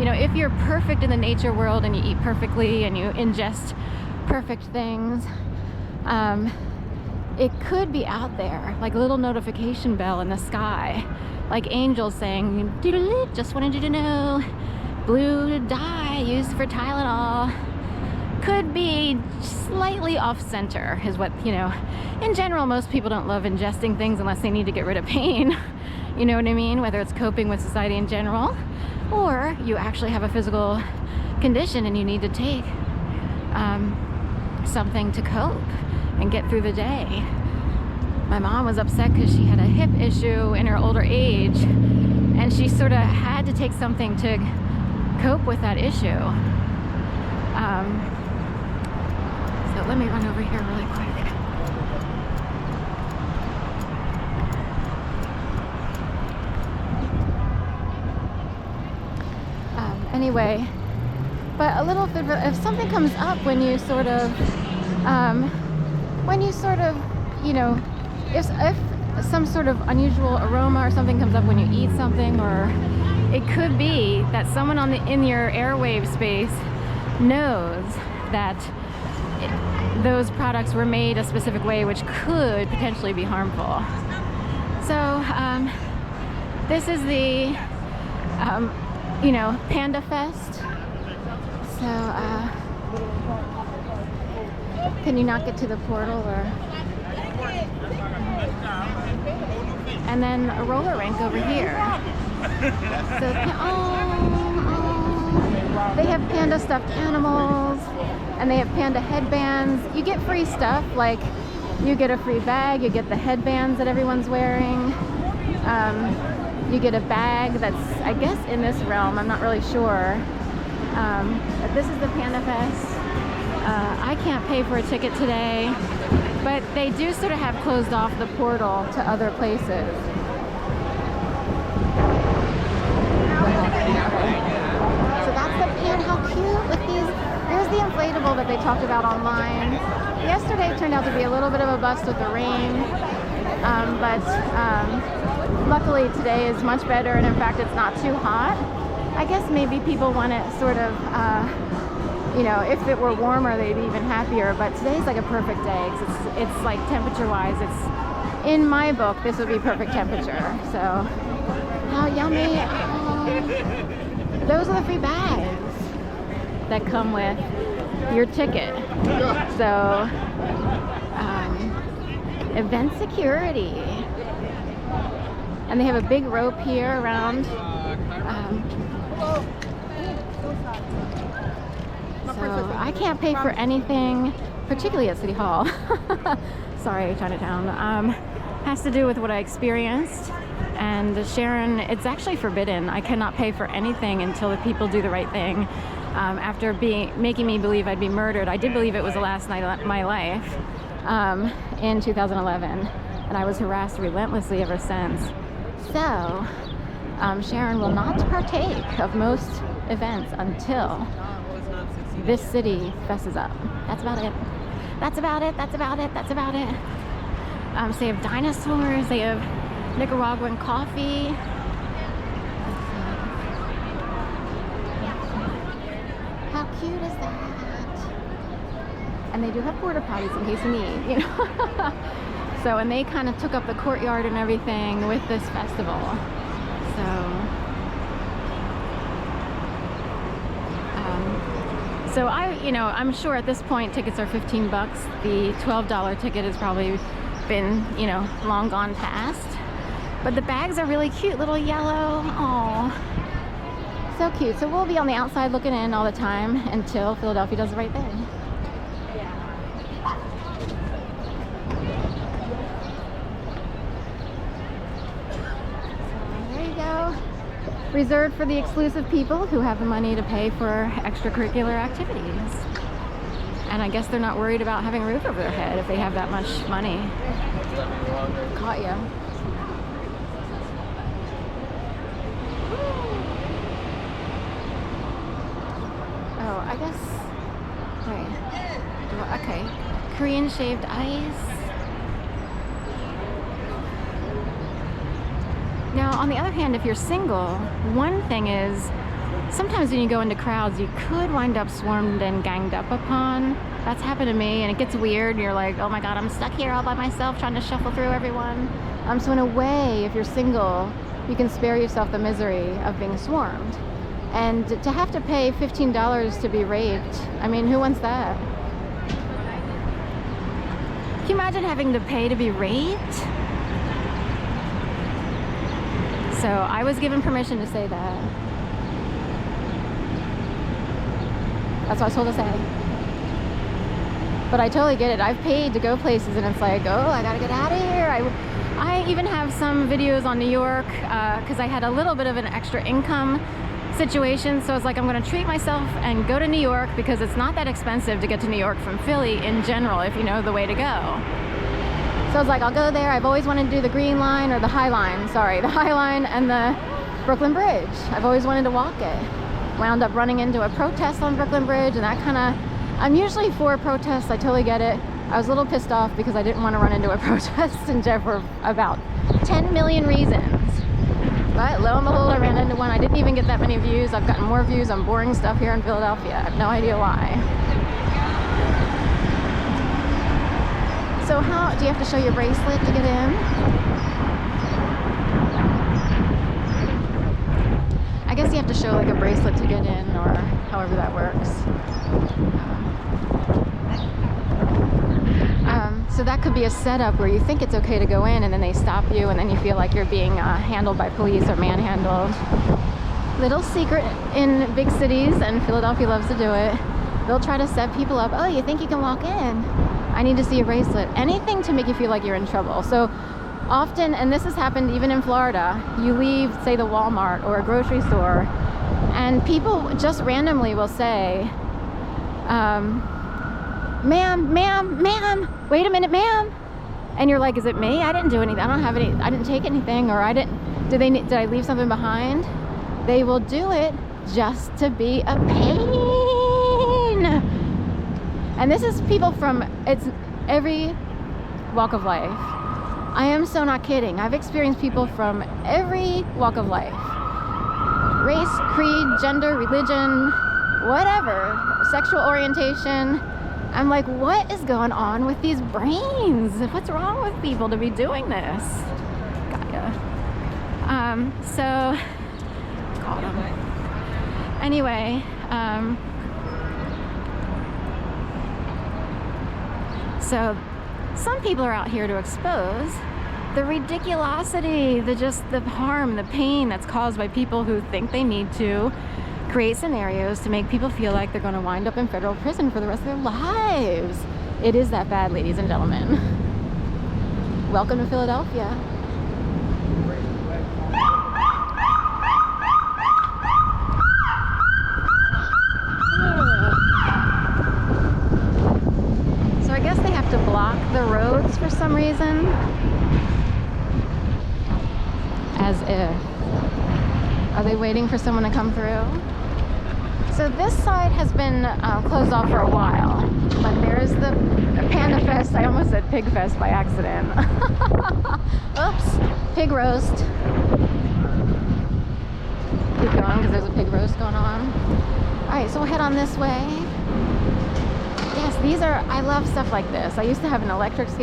you know, if you're perfect in the nature world and you eat perfectly and you ingest perfect things, it could be out there, like a little notification bell in the sky, like angels saying, just wanted you to know, blue dye used for Tylenol. Could be slightly off-center is what, you know, in general, most people don't love ingesting things unless they need to get rid of pain. You know what I mean? Whether it's coping with society in general, or you actually have a physical condition and you need to take something to cope and get through the day. My mom was upset because she had a hip issue in her older age, and she sort of had to take something to cope with that issue. So let me run over here really quick. Anyway, but a little bit, if something comes up when you sort of, you know, if some sort of unusual aroma or something comes up when you eat something, or it could be that someone in your airwave space knows that those products were made a specific way, which could potentially be harmful. So this is the you know, Panda Fest. So can you not get to the portal, or? And then a roller rink over here. So, they have panda stuffed animals, and they have panda headbands. You get free stuff, like you get a free bag, you get the headbands that everyone's wearing. You get a bag that's, I guess, in this realm. I'm not really sure. But this is the Panda Fest. I can't pay for a ticket today, but they do sort of have closed off the portal to other places. So that's the Panda. How cute with these. There's the inflatable that they talked about online. Yesterday turned out to be a little bit of a bust with the rain, but luckily today is much better, and in fact it's not too hot. I guess maybe people want it sort of, you know, if it were warmer they'd be even happier, but today's like a perfect day, because it's like temperature-wise, it's, in my book, this would be perfect temperature. So, how yummy. Those are the free bags that come with your ticket. So, event security. And they have a big rope here around. So I can't pay for anything, particularly at City Hall. Sorry, Chinatown. Has to do with what I experienced. And Sharon, it's actually forbidden. I cannot pay for anything until the people do the right thing. After making me believe I'd be murdered, I did believe it was the last night of my life in 2011. And I was harassed relentlessly ever since. So, Sharon will not partake of most events until this city fesses up. That's about it. That's about it. That's about it. That's about it. So they have dinosaurs. They have Nicaraguan coffee. How cute is that? And they do have porta potties in case you need, you know. So, and they kind of took up the courtyard and everything with this festival. So I'm sure at this point tickets are $15. The $12 ticket has probably been, you know, long gone past. But the bags are really cute, little yellow. Oh, so cute. So we'll be on the outside looking in all the time until Philadelphia does the right thing. Reserved for the exclusive people who have the money to pay for extracurricular activities. And I guess they're not worried about having a roof over their head if they have that much money. Caught ya. Oh, I guess. Wait. Okay. Korean shaved ice. Now, on the other hand, if you're single, one thing is sometimes when you go into crowds, you could wind up swarmed and ganged up upon. That's happened to me, and it gets weird. You're like, oh my God, I'm stuck here all by myself trying to shuffle through everyone. So in a way, if you're single, you can spare yourself the misery of being swarmed. And to have to pay $15 to be raped, I mean, who wants that? Can you imagine having to pay to be raped? So I was given permission to say that. That's what I was told to say. But I totally get it. I've paid to go places and it's like, oh, I gotta get out of here. I even have some videos on New York because I had a little bit of an extra income situation. So I was like, I'm gonna treat myself and go to New York because it's not that expensive to get to New York from Philly in general if you know the way to go. So I was like, I'll go there. I've always wanted to do the Green Line or the High Line, sorry, the High Line and the Brooklyn Bridge. I've always wanted to walk it. Wound up running into a protest on Brooklyn Bridge, and that kind of, I'm usually for protests, I totally get it. I was a little pissed off because I didn't want to run into a protest in Jeff for about 10 million reasons. But lo and behold, I ran into one. I didn't even get that many views. I've gotten more views on boring stuff here in Philadelphia. I have no idea why. So how, do you have to show your bracelet to get in? I guess you have to show like a bracelet to get in, or however that works. So that could be a setup where you think it's okay to go in and then they stop you and then you feel like you're being handled by police or manhandled. Little secret in big cities, and Philadelphia loves to do it. They'll try to set people up. Oh, you think you can walk in? I need to see a bracelet. Anything to make you feel like you're in trouble. So often, and this has happened even in Florida, you leave, say, the Walmart or a grocery store, and people just randomly will say, ma'am, wait a minute, ma'am. And you're like, is it me? I didn't do anything. I didn't take anything, or did I leave something behind? They will do it just to be a pain. And this is people from, it's every walk of life. I am so not kidding. I've experienced people from every walk of life. Race, creed, gender, religion, whatever, sexual orientation. I'm like, what is going on with these brains? What's wrong with people to be doing this? Gaia. So, caught him. Anyway, so some people are out here to expose the ridiculosity, the harm, the pain that's caused by people who think they need to create scenarios to make people feel like they're going to wind up in federal prison for the rest of their lives. It is that bad, ladies and gentlemen. Welcome to Philadelphia. So I guess they have to block the roads for some reason. As if. Are they waiting for someone to come through? So this side has been closed off for a while, but there's the Panda Fest. I almost said Pig Fest by accident. Oops, pig roast. Keep going because there's a pig roast going on. All right, so we'll head on this way. Yes, I love stuff like this. I used to have an electric skate